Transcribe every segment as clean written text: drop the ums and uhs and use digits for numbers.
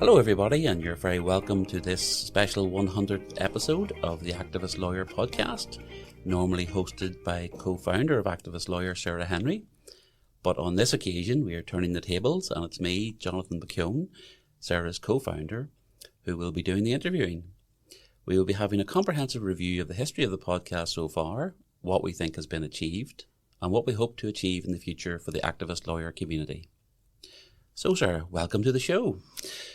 Hello everybody, and you're very welcome to this special 100th episode of the Activist Lawyer podcast, normally hosted by co-founder of Activist Lawyer Sarah Henry. But on this occasion we are turning the tables, and it's me, Jonathan McKeown, Sarah's co-founder, who will be doing the interviewing. We will be having a comprehensive review of the history of the podcast so far, what we think has been achieved, and what we hope to achieve in the future for the Activist Lawyer community. So, Sarah, welcome to the show.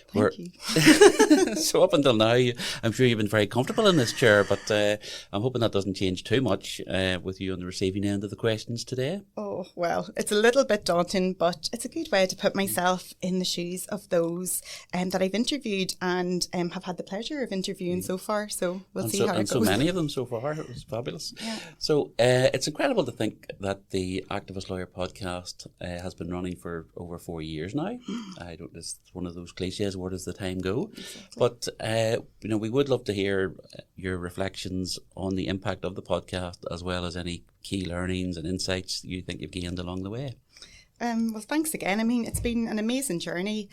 Thank you. So up until now, I'm sure you've been very comfortable in this chair, but I'm hoping that doesn't change too much with you on the receiving end of the questions today. Oh, well, it's a little bit daunting, but it's a good way to put myself in the shoes of those that I've interviewed and have had the pleasure of interviewing so far. So we'll see how it goes. And so many of them so far. It was fabulous. Yeah. So it's incredible to think that the Activist Lawyer podcast has been running for over 4 years now. It's one of those cliches, where does the time go? Exactly. But we would love to hear your reflections on the impact of the podcast, as well as any key learnings and insights you think you've gained along the way. Well, thanks again. I mean, it's been an amazing journey,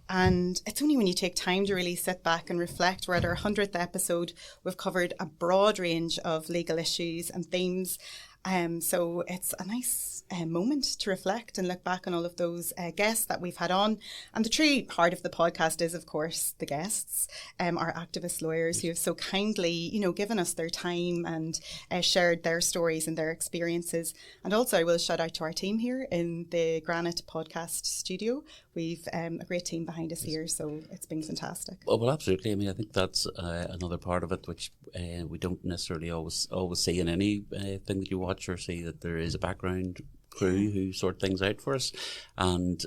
and it's only when you take time to really sit back and reflect. We're at our 100th episode. We've covered a broad range of legal issues and themes. So it's a nice moment to reflect and look back on all of those guests that we've had on. And the true heart of the podcast is, of course, the guests, our activist lawyers who have so kindly, given us their time and shared their stories and their experiences. And also I will shout out to our team here in the Granite podcast studio. We've a great team behind us here, so it's been fantastic. Well, absolutely. I mean, I think that's another part of it, which we don't necessarily always see in any thing that you watch, or see that there is a background crew who sort things out for us. And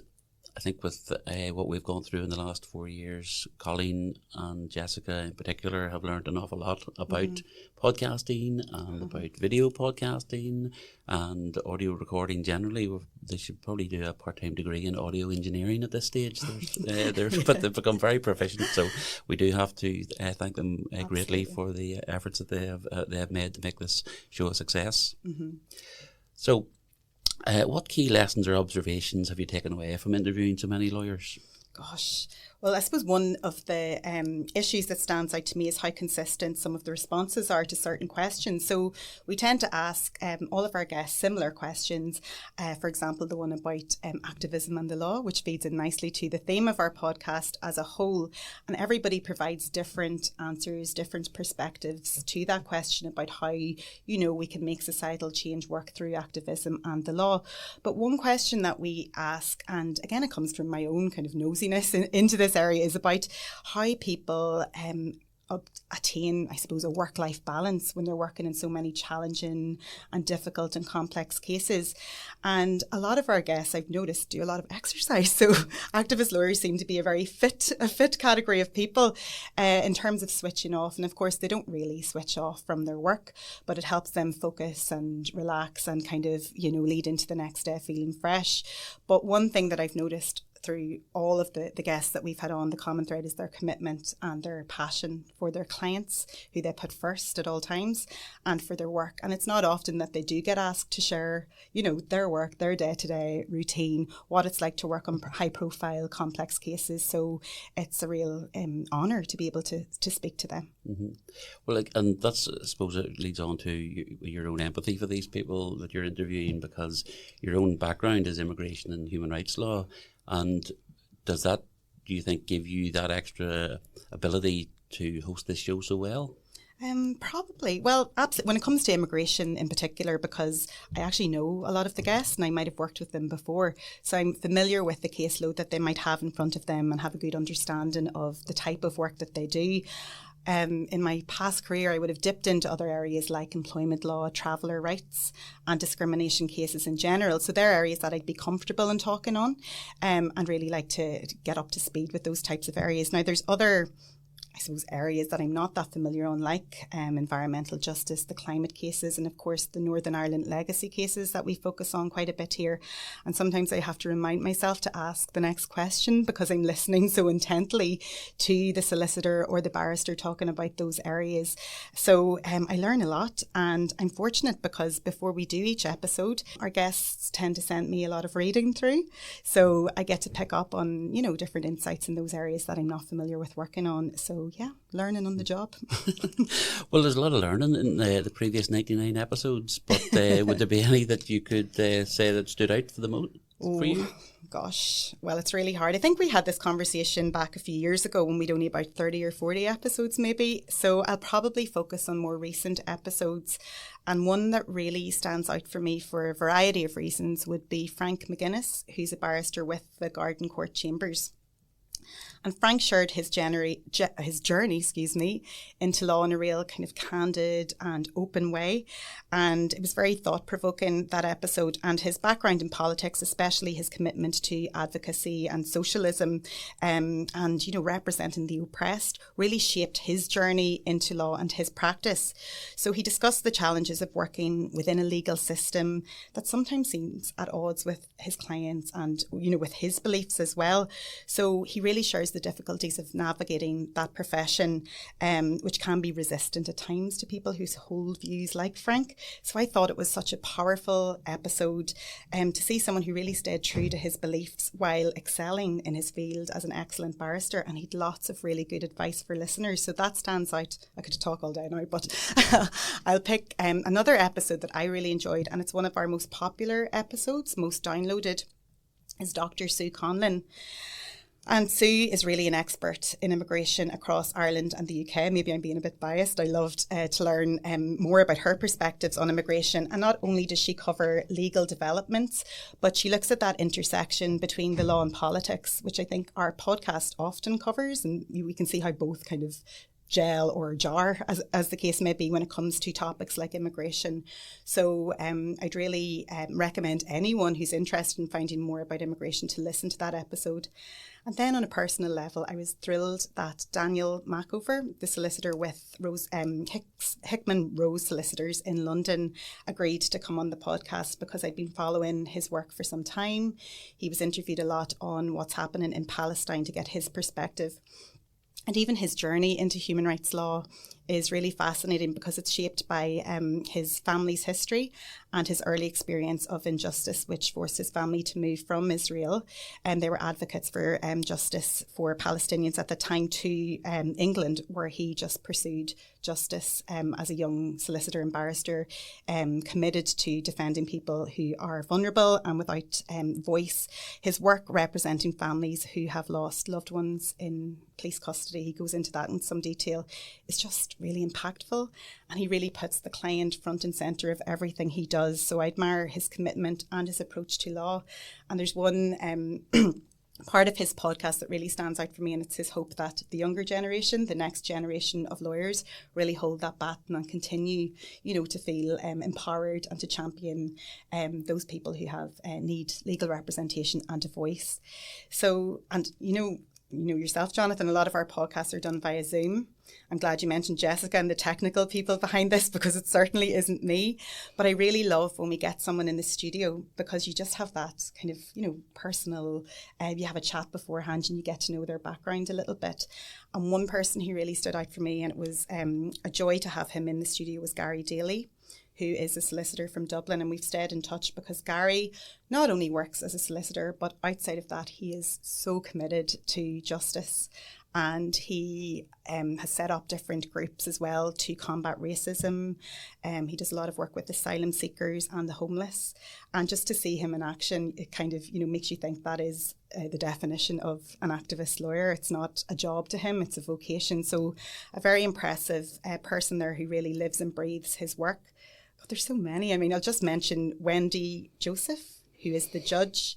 I think with what we've gone through in the last 4 years, Colleen and Jessica in particular have learned an awful lot about podcasting and about video podcasting and audio recording generally. They should probably do a part-time degree in audio engineering at this stage. But they've become very proficient, so we do have to thank them greatly for the efforts that they have made to make this show a success. So what key lessons or observations have you taken away from interviewing so many lawyers? Gosh, well, I suppose one of the issues that stands out to me is how consistent some of the responses are to certain questions. So we tend to ask all of our guests similar questions. For example, the one about activism and the law, which feeds in nicely to the theme of our podcast as a whole. And everybody provides different answers, different perspectives to that question about how, we can make societal change work through activism and the law. But one question that we ask, and again, it comes from my own kind of nosiness into this area, is about how people attain, I suppose, a work-life balance when they're working in so many challenging and difficult and complex cases. And a lot of our guests, I've noticed, do a lot of exercise. So activist lawyers seem to be a fit category of people in terms of switching off. And of course, they don't really switch off from their work, but it helps them focus and relax and kind of, lead into the next day feeling fresh. But one thing that I've noticed through all of the guests that we've had on, the common thread is their commitment and their passion for their clients, who they put first at all times, and for their work. And it's not often that they do get asked to share, their work, their day-to-day routine, what it's like to work on high-profile, complex cases. So it's a real honour to be able to speak to them. Well, and that's, I suppose, it leads on to your own empathy for these people that you're interviewing, because your own background is immigration and human rights law. And does that, do you think, give you that extra ability to host this show so well? Probably. Well, absolutely. When it comes to immigration in particular, because I actually know a lot of the guests and I might have worked with them before. So I'm familiar with the caseload that they might have in front of them and have a good understanding of the type of work that they do. In my past career, I would have dipped into other areas like employment law, traveller rights and discrimination cases in general. So they're areas that I'd be comfortable in talking on and really like to get up to speed with those types of areas. Now, there's other I suppose, areas that I'm not that familiar on, like environmental justice, the climate cases, and of course the Northern Ireland legacy cases that we focus on quite a bit here. And sometimes I have to remind myself to ask the next question because I'm listening so intently to the solicitor or the barrister talking about those areas. So I learn a lot, and I'm fortunate because before we do each episode, our guests tend to send me a lot of reading through. So I get to pick up on, different insights in those areas that I'm not familiar with working on. So yeah, learning on the job. Well, there's a lot of learning in the previous 99 episodes, but would there be any that you could say that stood out for the most for you? Gosh, well, it's really hard. I think we had this conversation back a few years ago when we'd only about 30 or 40 episodes maybe. So I'll probably focus on more recent episodes. And one that really stands out for me for a variety of reasons would be Frank McGuinness, who's a barrister with the Garden Court Chambers. And Frank shared his journey, into law in a real kind of candid and open way. And it was very thought-provoking, that episode. And his background in politics, especially his commitment to advocacy and socialism and representing the oppressed, really shaped his journey into law and his practice. So he discussed the challenges of working within a legal system that sometimes seems at odds with his clients and, with his beliefs as well. So he really shares the difficulties of navigating that profession, which can be resistant at times to people who hold views like Frank. So I thought it was such a powerful episode to see someone who really stayed true to his beliefs while excelling in his field as an excellent barrister. And he'd lots of really good advice for listeners. So that stands out. I could talk all day now, but I'll pick another episode that I really enjoyed. And it's one of our most popular episodes, most downloaded, is Dr. Sue Conlon. And Sue is really an expert in immigration across Ireland and the UK. Maybe I'm being a bit biased. I loved to learn more about her perspectives on immigration. And not only does she cover legal developments, but she looks at that intersection between the law and politics, which I think our podcast often covers. And we can see how both kind of gel or jar, as the case may be, when it comes to topics like immigration. So I'd really recommend anyone who's interested in finding more about immigration to listen to that episode. And then on a personal level, I was thrilled that Daniel Macover, the solicitor with Hickman Rose Solicitors in London, agreed to come on the podcast because I'd been following his work for some time. He was interviewed a lot on what's happening in Palestine to get his perspective. And even his journey into human rights law is really fascinating because it's shaped by his family's history and his early experience of injustice, which forced his family to move from Israel. And they were advocates for justice for Palestinians at the time to England, where he just pursued justice as a young solicitor and barrister, committed to defending people who are vulnerable and without voice. His work representing families who have lost loved ones in police custody, he goes into that in some detail, is just really impactful, and he really puts the client front and centre of everything he does. So I admire his commitment and his approach to law. And there's one part of his podcast that really stands out for me, and it's his hope that the younger generation, the next generation of lawyers, really hold that baton and continue, to feel empowered and to champion those people who have need legal representation and a voice. So, and yourself, Jonathan, a lot of our podcasts are done via Zoom. I'm glad you mentioned Jessica and the technical people behind this, because it certainly isn't me. But I really love when we get someone in the studio, because you just have that kind of, personal, you have a chat beforehand and you get to know their background a little bit. And one person who really stood out for me, and it was a joy to have him in the studio, was Gary Daly, who is a solicitor from Dublin. And we've stayed in touch because Gary not only works as a solicitor, but outside of that, he is so committed to justice. And he has set up different groups as well to combat racism. He does a lot of work with asylum seekers and the homeless. And just to see him in action, it kind of, makes you think that is the definition of an activist lawyer. It's not a job to him, it's a vocation. So a very impressive person there who really lives and breathes his work. But there's so many. I'll just mention Wendy Joseph, who is the judge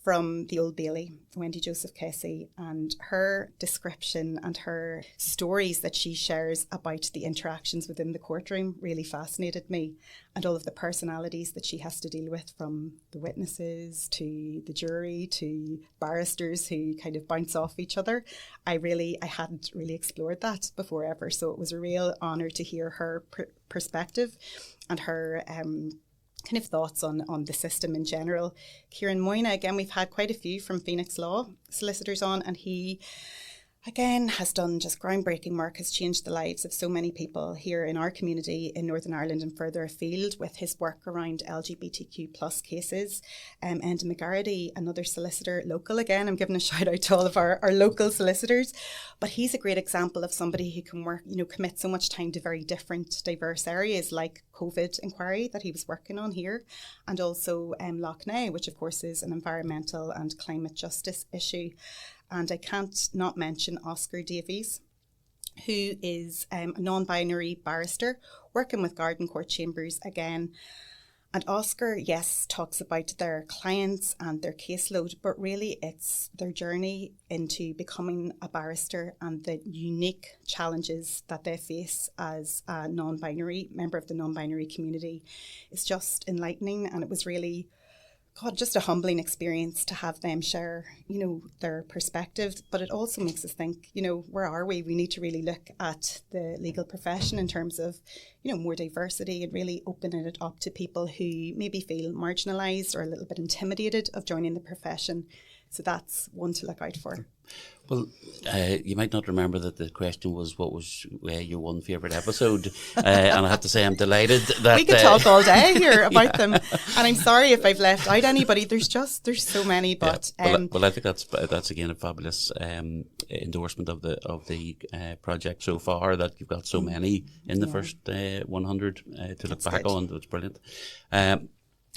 from the Old Bailey, Wendy Joseph Casey, and her description and her stories that she shares about the interactions within the courtroom really fascinated me, and all of the personalities that she has to deal with, from the witnesses to the jury to barristers who kind of bounce off each other. I hadn't really explored that before ever, so it was a real honour to hear her perspective and her kind of thoughts on the system in general. Kieran Moyna, again, we've had quite a few from Phoenix Law solicitors on, and he, again, has done just groundbreaking work, has changed the lives of so many people here in our community in Northern Ireland and further afield with his work around LGBTQ plus cases. Enda McGarity, another solicitor, local again, I'm giving a shout out to all of our local solicitors, but he's a great example of somebody who can work, commit so much time to very different, diverse areas like COVID inquiry that he was working on here, and also Lough Neagh, which of course is an environmental and climate justice issue. And I can't not mention Oscar Davies, who is a non-binary barrister working with Garden Court Chambers again. And Oscar, yes, talks about their clients and their caseload, but really it's their journey into becoming a barrister and the unique challenges that they face as a non-binary member of the non-binary community. It's just enlightening, and it was really just a humbling experience to have them share, their perspective. But it also makes us think, where are we? We need to really look at the legal profession in terms of, more diversity, and really opening it up to people who maybe feel marginalised or a little bit intimidated of joining the profession. So that's one to look out for. Well, you might not remember that the question was, what was your one favourite episode? And I have to say I'm delighted that... We could talk all day here about them. And I'm sorry if I've left out anybody. There's so many. But well, I think that's again a fabulous endorsement of the project so far, that you've got so many in the first 100 to look back on. It's brilliant.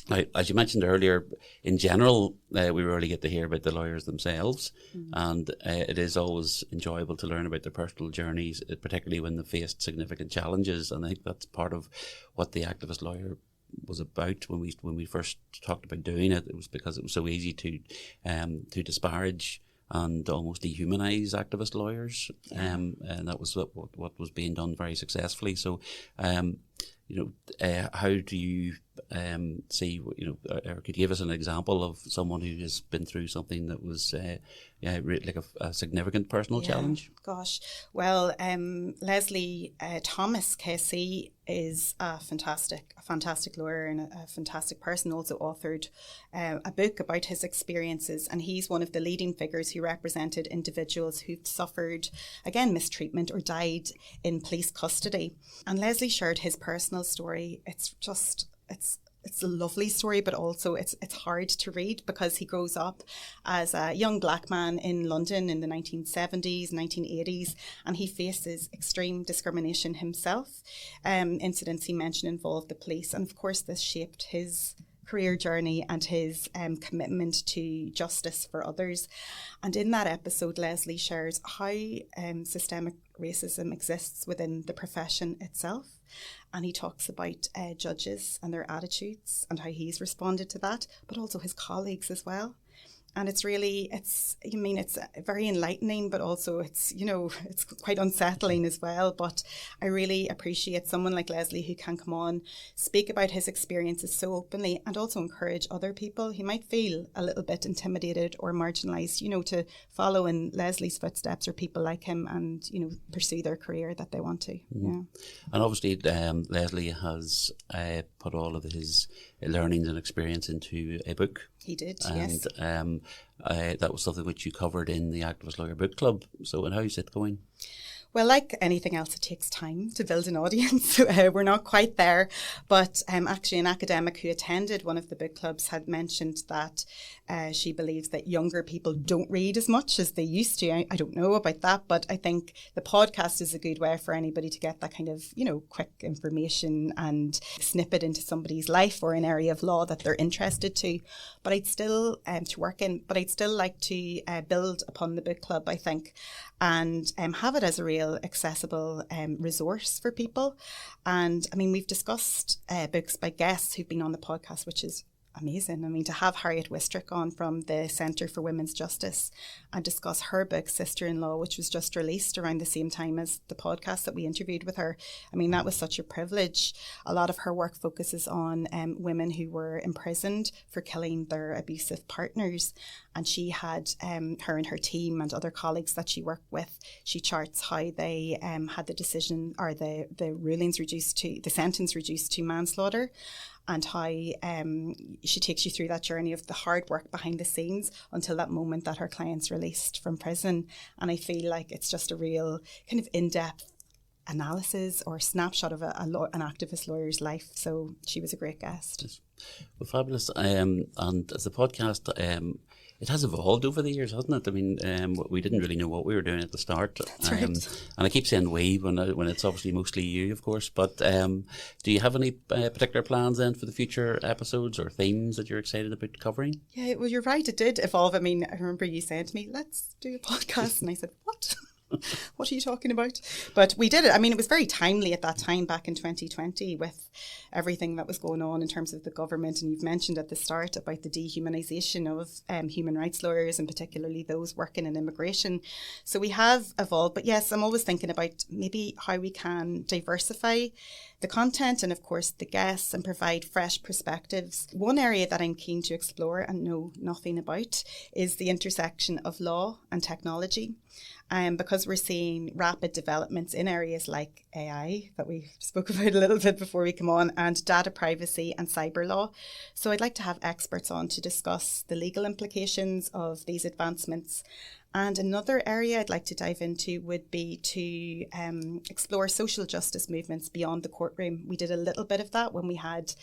Now, as you mentioned earlier, in general, we rarely get to hear about the lawyers themselves, and it is always enjoyable to learn about their personal journeys, particularly when they faced significant challenges. And I think that's part of what the activist lawyer was about when we first talked about doing it. It was because it was so easy to disparage and almost dehumanise activist lawyers, and that was what was being done very successfully. So, how do you see, or could you give us an example of someone who has been through something that was like a significant personal challenge? Gosh, well, Leslie Thomas KC is a fantastic lawyer and a fantastic person. Also authored a book about his experiences, and he's one of the leading figures who represented individuals who've suffered, again, mistreatment or died in police custody. And Leslie shared his personal story. It's a lovely story, but also it's hard to read, because he grows up as a young black man in London in the 1970s, 1980s, and he faces extreme discrimination himself. Incidents he mentioned involved the police, and of course this shaped his career journey and his commitment to justice for others. And in that episode, Leslie shares how systemic racism exists within the profession itself. And he talks about judges and their attitudes and how he's responded to that, but also his colleagues as well. And it's very enlightening, but also it's quite unsettling as well. But I really appreciate someone like Leslie who can come on, speak about his experiences so openly, and also encourage other people who might feel a little bit intimidated or marginalised, to follow in Leslie's footsteps, or people like him, and, pursue their career that they want to. Mm-hmm. Yeah. And obviously Leslie has put all of his learnings and experience into a book. He did, and, yes. That was something which you covered in the Activist Lawyer Book Club. So, and how's it going? Well, like anything else, it takes time to build an audience. We're not quite there. But actually, an academic who attended one of the book clubs had mentioned that she believes that younger people don't read as much as they used to. I don't know about that, but I think the podcast is a good way for anybody to get that kind of, quick information and snippet into somebody's life or an area of law that they're interested to. But I'd still I'd still like to build upon the book club, I think, and have it as a real accessible resource for people. And I mean, we've discussed books by guests who've been on the podcast, which is amazing. I mean, to have Harriet Wistrick on from the Centre for Women's Justice and discuss her book, Sister-in-Law, which was just released around the same time as the podcast that we interviewed with her. I mean, that was such a privilege. A lot of her work focuses on women who were imprisoned for killing their abusive partners. And she had her and her team and other colleagues that she worked with, she charts how they had the decision or the rulings reduced to, the sentence reduced to manslaughter, and how she takes you through that journey of the hard work behind the scenes until that moment that her client's released from prison. And I feel like it's just a real kind of in-depth analysis or snapshot of an activist lawyer's life. So she was a great guest. Yes. Well, fabulous. And as a podcast, it has evolved over the years, hasn't it? I mean, we didn't really know what we were doing at the start. That's right. And I keep saying we when it's obviously mostly you, of course. But do you have any particular plans then for the future episodes or themes that you're excited about covering? Yeah, well, you're right. It did evolve. I mean, I remember you saying to me, let's do a podcast. And I said, what? What are you talking about? But we did it. I mean, it was very timely at that time back in 2020 with everything that was going on in terms of the government. And you've mentioned at the start about the dehumanisation of human rights lawyers and particularly those working in immigration. So we have evolved. But yes, I'm always thinking about maybe how we can diversify the content and, of course, the guests and provide fresh perspectives. One area that I'm keen to explore and know nothing about is the intersection of law and technology. Because we're seeing rapid developments in areas like AI that we spoke about a little bit before we come on, and data privacy and cyber law. So I'd like to have experts on to discuss the legal implications of these advancements. And another area I'd like to dive into would be to explore social justice movements beyond the courtroom. We did a little bit of that when we had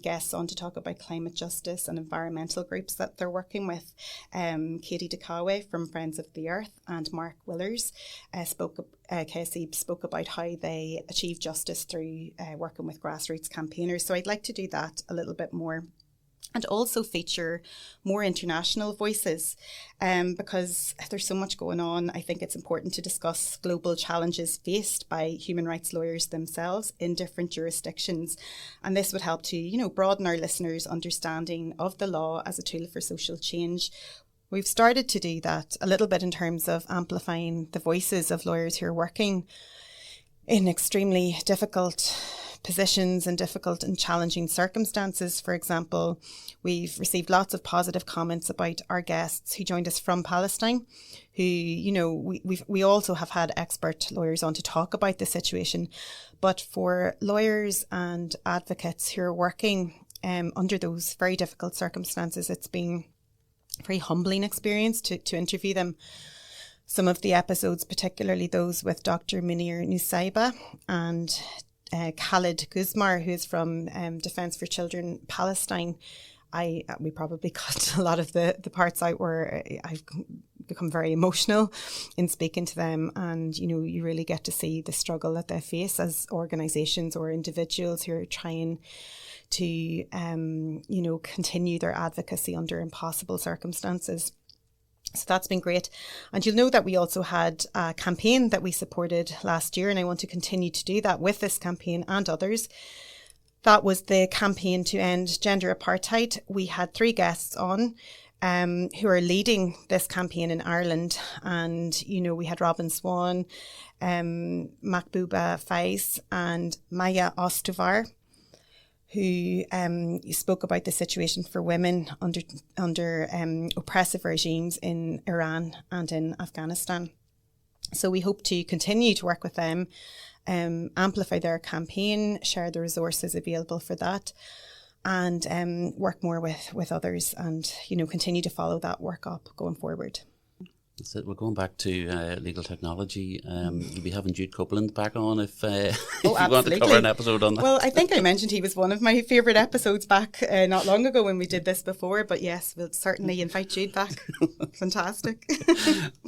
guests on to talk about climate justice and environmental groups that they're working with. Katie DeCawe from Friends of the Earth and Mark Willers KSE spoke about how they achieve justice through working with grassroots campaigners. So I'd like to do that a little bit more. And also feature more international voices because there's so much going on. I think it's important to discuss global challenges faced by human rights lawyers themselves in different jurisdictions. And this would help to, broaden our listeners' understanding of the law as a tool for social change. We've started to do that a little bit in terms of amplifying the voices of lawyers who are working in extremely difficult positions and difficult and challenging circumstances. For example, we've received lots of positive comments about our guests who joined us from Palestine, who, we also have had expert lawyers on to talk about the situation. But for lawyers and advocates who are working under those very difficult circumstances, it's been a very humbling experience to interview them. Some of the episodes, particularly those with Dr. Munir Nusayba and Khalid Guzmar, who is from Defence for Children Palestine. We probably cut a lot of the parts out where I've become very emotional in speaking to them, and you really get to see the struggle that they face as organisations or individuals who are trying to continue their advocacy under impossible circumstances. So that's been great. And you'll know that we also had a campaign that we supported last year, and I want to continue to do that with this campaign and others. That was the campaign to end gender apartheid. We had 3 guests on who are leading this campaign in Ireland. And, we had Robin Swan, Makbouba Faiz and Maya Ostovar, who spoke about the situation for women under oppressive regimes in Iran and in Afghanistan. So we hope to continue to work with them, amplify their campaign, share the resources available for that, and work more with others and, continue to follow that work up going forward. That's it. We're going back to legal technology. You'll be having Jude Copeland back on if you want to cover an episode on that. Well, I think I mentioned he was one of my favourite episodes back not long ago when we did this before. But yes, we'll certainly invite Jude back. Fantastic.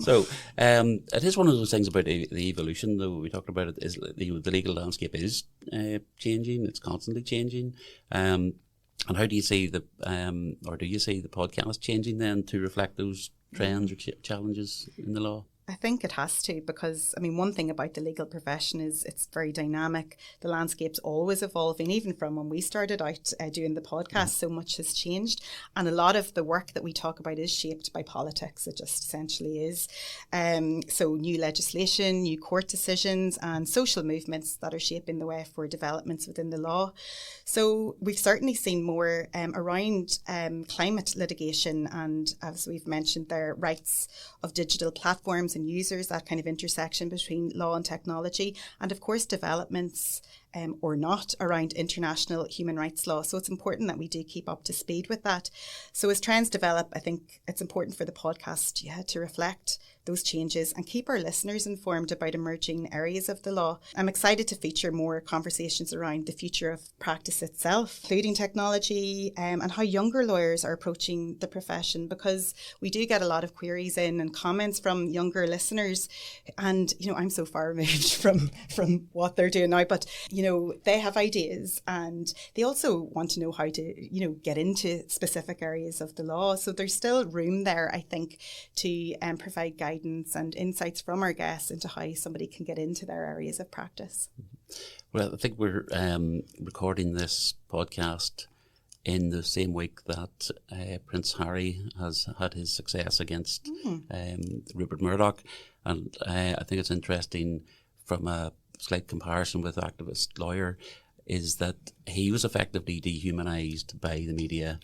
So it is one of those things about the evolution, though we talked about it, is the legal landscape is changing. It's constantly changing. And how do you see the podcast changing then to reflect those trends or challenges in the law? I think it has to, because, I mean, one thing about the legal profession is it's very dynamic. The landscape's always evolving, even from when we started out doing the podcast, so much has changed. And a lot of the work that we talk about is shaped by politics. It just essentially is. So new legislation, new court decisions and social movements that are shaping the way for developments within the law. So we've certainly seen more around climate litigation and, as we've mentioned there, rights of digital platforms and users, that kind of intersection between law and technology, and of course developments or not around international human rights law. So it's important that we do keep up to speed with that. So as trends develop, I think it's important for the podcast to reflect those changes and keep our listeners informed about emerging areas of the law. I'm excited to feature more conversations around the future of practice itself, including technology and how younger lawyers are approaching the profession, because we do get a lot of queries in and comments from younger listeners. And, I'm so far removed from what they're doing now, but, they have ideas and they also want to know how to, get into specific areas of the law. So there's still room there, I think, to provide guidance and insights from our guests into how somebody can get into their areas of practice. Well, I think we're recording this podcast in the same week that Prince Harry has had his success against Rupert Murdoch. And I think it's interesting from a slight comparison with activist lawyer is that he was effectively dehumanised by the media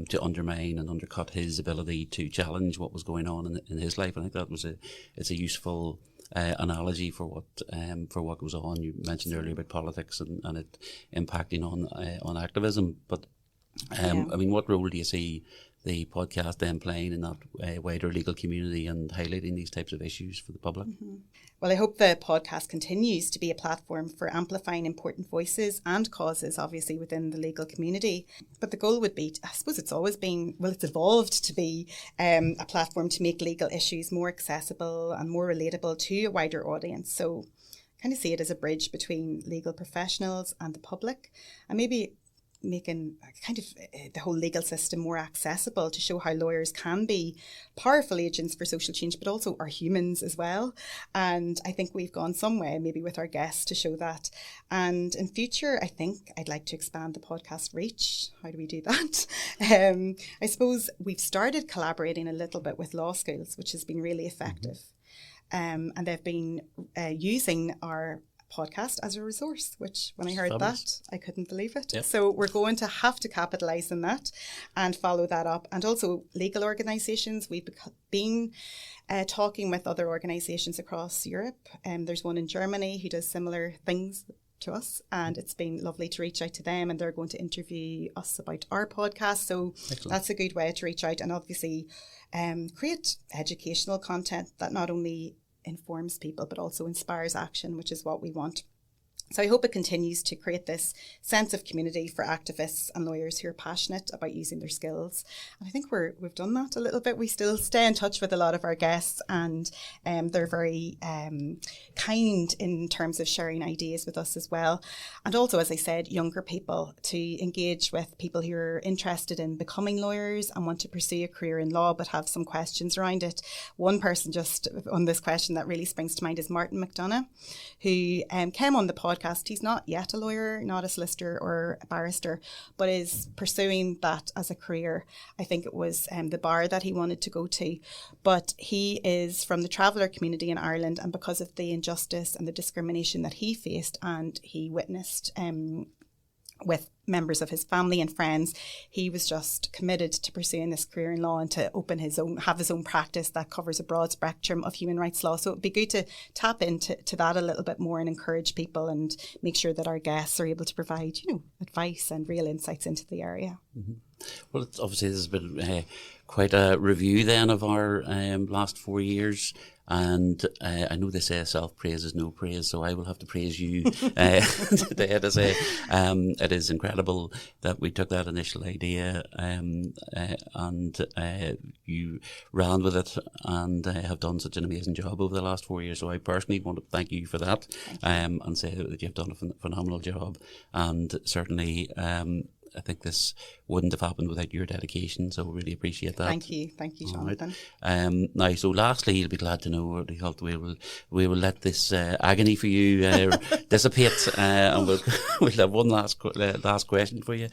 to undermine and undercut his ability to challenge what was going on in his life. And I think that was it's a useful analogy for what goes on. You mentioned earlier about politics and it impacting on activism. But I mean, what role do you see the podcast then playing in that wider legal community and highlighting these types of issues for the public? Mm-hmm. Well, I hope the podcast continues to be a platform for amplifying important voices and causes, obviously, within the legal community. But the goal would be, I suppose it's always been, it's evolved to be a platform to make legal issues more accessible and more relatable to a wider audience. So I kind of see it as a bridge between legal professionals and the public, and maybe making kind of the whole legal system more accessible to show how lawyers can be powerful agents for social change, but also are humans as well. And I think we've gone some way, maybe with our guests, to show that. And in future, I think I'd like to expand the podcast reach. How do we do that? I suppose we've started collaborating a little bit with law schools, which has been really effective. And they've been using our podcast as a resource, which when I heard that, I couldn't believe it. Yep. So we're going to have to capitalise on that and follow that up. And also legal organisations, we've been talking with other organisations across Europe. There's one in Germany who does similar things to us, and it's been lovely to reach out to them, and they're going to interview us about our podcast. So excellent. That's a good way to reach out and obviously create educational content that not only informs people but also inspires action, which is what we want. So I hope it continues to create this sense of community for activists and lawyers who are passionate about using their skills. And I think we've done that a little bit. We still stay in touch with a lot of our guests, and they're very kind in terms of sharing ideas with us as well. And also, as I said, younger people to engage with people who are interested in becoming lawyers and want to pursue a career in law but have some questions around it. One person just on this question that really springs to mind is Martin McDonough, who came on the podcast. He's not yet a lawyer, not a solicitor or a barrister, but is pursuing that as a career. I think it was the bar that he wanted to go to. But he is from the traveller community in Ireland, and because of the injustice and the discrimination that he faced and he witnessed with members of his family and friends, he was just committed to pursuing this career in law and to have his own practice that covers a broad spectrum of human rights law. So it'd be good to tap into that a little bit more and encourage people and make sure that our guests are able to provide, advice and real insights into the area. Mm-hmm. Well, obviously this has been quite a review then of our last 4 years. And I know they say self-praise is no praise, so I will have to praise you today to say it is incredible that we took that initial idea and you ran with it and have done such an amazing job over the last 4 years. So I personally want to thank you for that and say that you've done a phenomenal job, and certainly I think this wouldn't have happened without your dedication, so really appreciate that. Thank you, Jonathan. Right. Now, so lastly, you'll be glad to know, we will let this agony for you dissipate, and we'll have one last question for you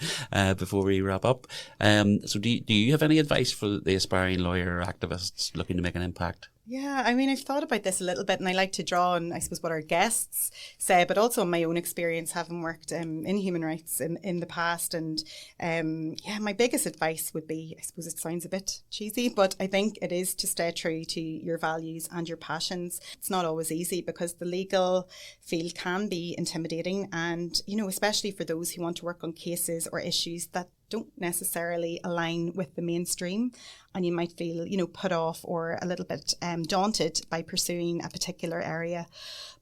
before we wrap up. So do you have any advice for the aspiring lawyer or activists looking to make an impact? Yeah, I mean, I've thought about this a little bit, and I like to draw on, I suppose, what our guests say, but also my own experience having worked in human rights in the past. And my biggest advice would be, I suppose it sounds a bit cheesy, but I think it is to stay true to your values and your passions. It's not always easy because the legal field can be intimidating, and, especially for those who want to work on cases or issues that don't necessarily align with the mainstream, and you might feel, put off or a little bit daunted by pursuing a particular area.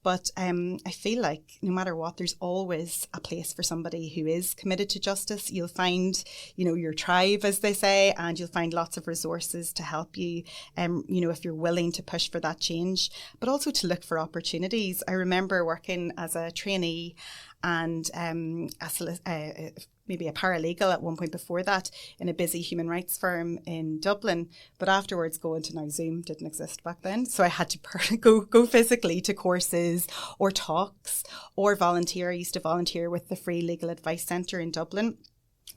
But I feel like no matter what, there's always a place for somebody who is committed to justice. You'll find, your tribe, as they say, and you'll find lots of resources to help you, if you're willing to push for that change, but also to look for opportunities. I remember working as a trainee and maybe a paralegal at one point before that in a busy human rights firm in Dublin, but afterwards going to, now Zoom didn't exist back then, so I had to go physically to courses or talks or volunteer. I used to volunteer with the Free Legal Advice Centre in Dublin.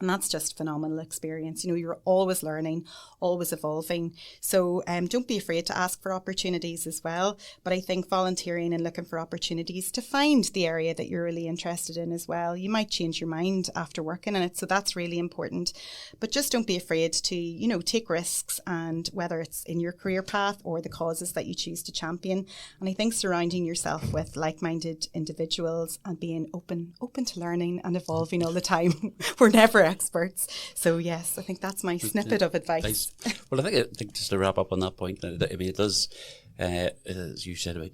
And that's just a phenomenal experience. You're always learning, always evolving. So don't be afraid to ask for opportunities as well. But I think volunteering and looking for opportunities to find the area that you're really interested in as well. You might change your mind after working in it. So that's really important. But just don't be afraid to, take risks, and whether it's in your career path or the causes that you choose to champion. And I think surrounding yourself with like-minded individuals and being open to learning and evolving all the time. We're never experts. So yes, I think that's my snippet of advice. Well, I think just to wrap up on that point, I mean, it does, as you said about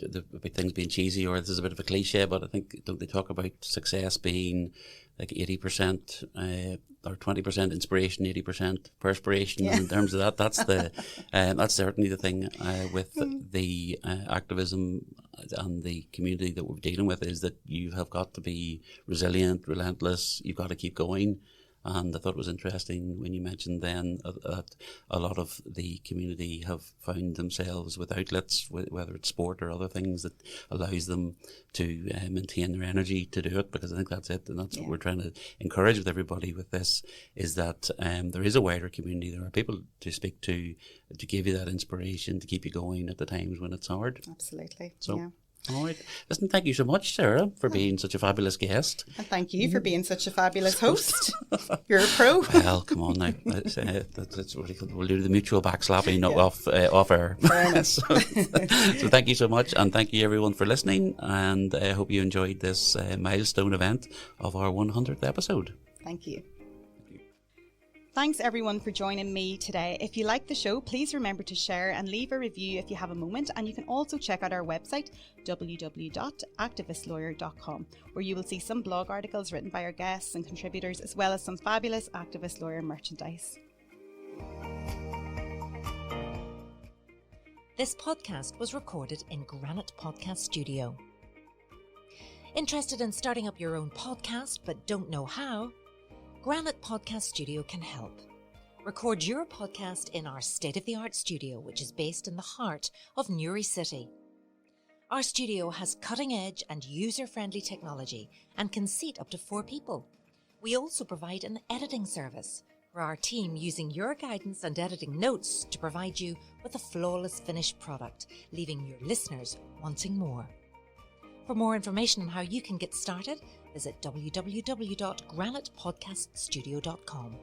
things being cheesy, or this is a bit of a cliche, but I think, don't they talk about success being like 80% or 20% inspiration, 80% perspiration? Yeah. In terms of that, that's certainly the thing with the activism and the community that we're dealing with, is that you have got to be resilient, relentless. You've got to keep going. And I thought it was interesting when you mentioned then that a lot of the community have found themselves with outlets, whether it's sport or other things, that allows them to maintain their energy to do it, because I think that's it. And that's what we're trying to encourage with everybody with this, is that there is a wider community. There are people to speak to give you that inspiration, to keep you going at the times when it's hard. Absolutely. So. Yeah. All right. Listen, thank you so much, Sarah, for being such a fabulous guest. And thank you for being such a fabulous host. You're a pro. Well, come on now. That's what we'll do, the mutual backslapping off air. So thank you so much, and thank you everyone for listening, and I hope you enjoyed this milestone event of our 100th episode. Thank you. Thanks everyone for joining me today. If you like the show, please remember to share and leave a review if you have a moment. And you can also check out our website, www.activistlawyer.com, where you will see some blog articles written by our guests and contributors, as well as some fabulous Activist Lawyer merchandise. This podcast was recorded in Granite Podcast Studio. Interested in starting up your own podcast but don't know how? Granite Podcast Studio can help. Record your podcast in our state-of-the-art studio, which is based in the heart of Newry City. Our studio has cutting-edge and user-friendly technology and can seat up to 4 people. We also provide an editing service for our team, using your guidance and editing notes to provide you with a flawless finished product, leaving your listeners wanting more. For more information on how you can get started, visit www.granitepodcaststudio.com.